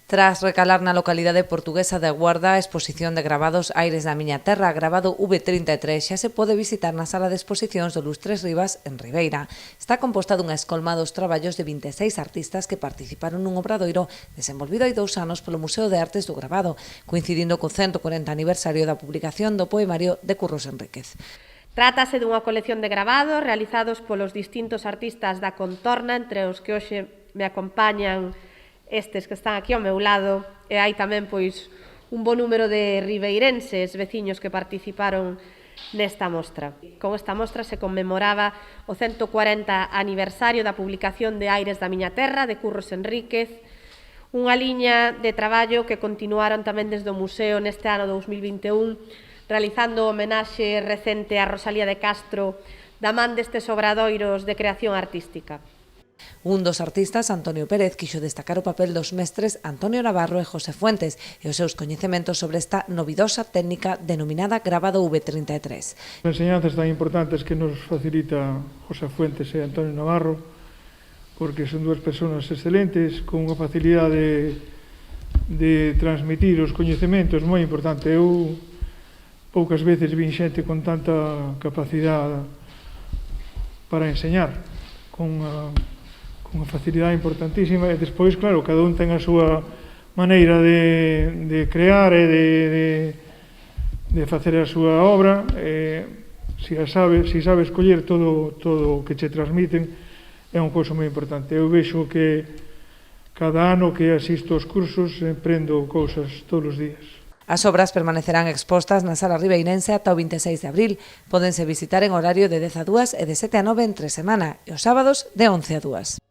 Tras recalar na localidade portuguesa de Guarda a exposición de gravados Aires da miña terra, gravado V33, xa se pode visitar na sala de exposicións do Lustres Rivas en Ribeira. Está composta dunha escolma dos traballos de 26 artistas que participaron nun obradoiro desenvolvido hai 2 anos polo Museo de Artes do Gravado, coincidindo co 140 aniversario da publicación do poemario de Curros Enríquez. Trátase dunha colección de gravados realizados polos distintos artistas da contorna, entre os que hoxe me acompañan estes que están aquí ao meu lado, e hai tamén pois un bo número de ribeirenses, veciños que participaron nesta mostra. Con esta mostra se conmemoraba o 140 aniversario da publicación de Aires da miña terra, de Curros Enríquez, unha liña de traballo que continuaron tamén desde o Museo neste ano 2021, realizando homenaxe recente a Rosalía de Castro da man destes obradoiros de creación artística. Un dos artistas, Antonio Pérez, quixo destacar o papel dos mestres Antonio Navarro e José Fuentes e os seus coñecementos sobre esta novidosa técnica denominada gravado V33. As enseñanzas tan importantes que nos facilita José Fuentes e Antonio Navarro, porque son dúas persoas excelentes, con unha facilidade de transmitir os coñecementos moi importante. Eu poucas veces vin xente con tanta capacidade para enseñar, con unha facilidade importantísima, e despois, claro, cada un ten a súa maneira de crear e de facer a súa obra, se sabe escoller todo o que che transmiten, é unha cousa moi importante. Eu vexo que cada ano que asisto aos cursos aprendo cousas todos os días. As obras permanecerán expostas na Sala Ribeirense ata o 26 de abril. Pódense visitar en horario de 10 a 2 e de 7 a 9 entre semana e os sábados de 11 a 2.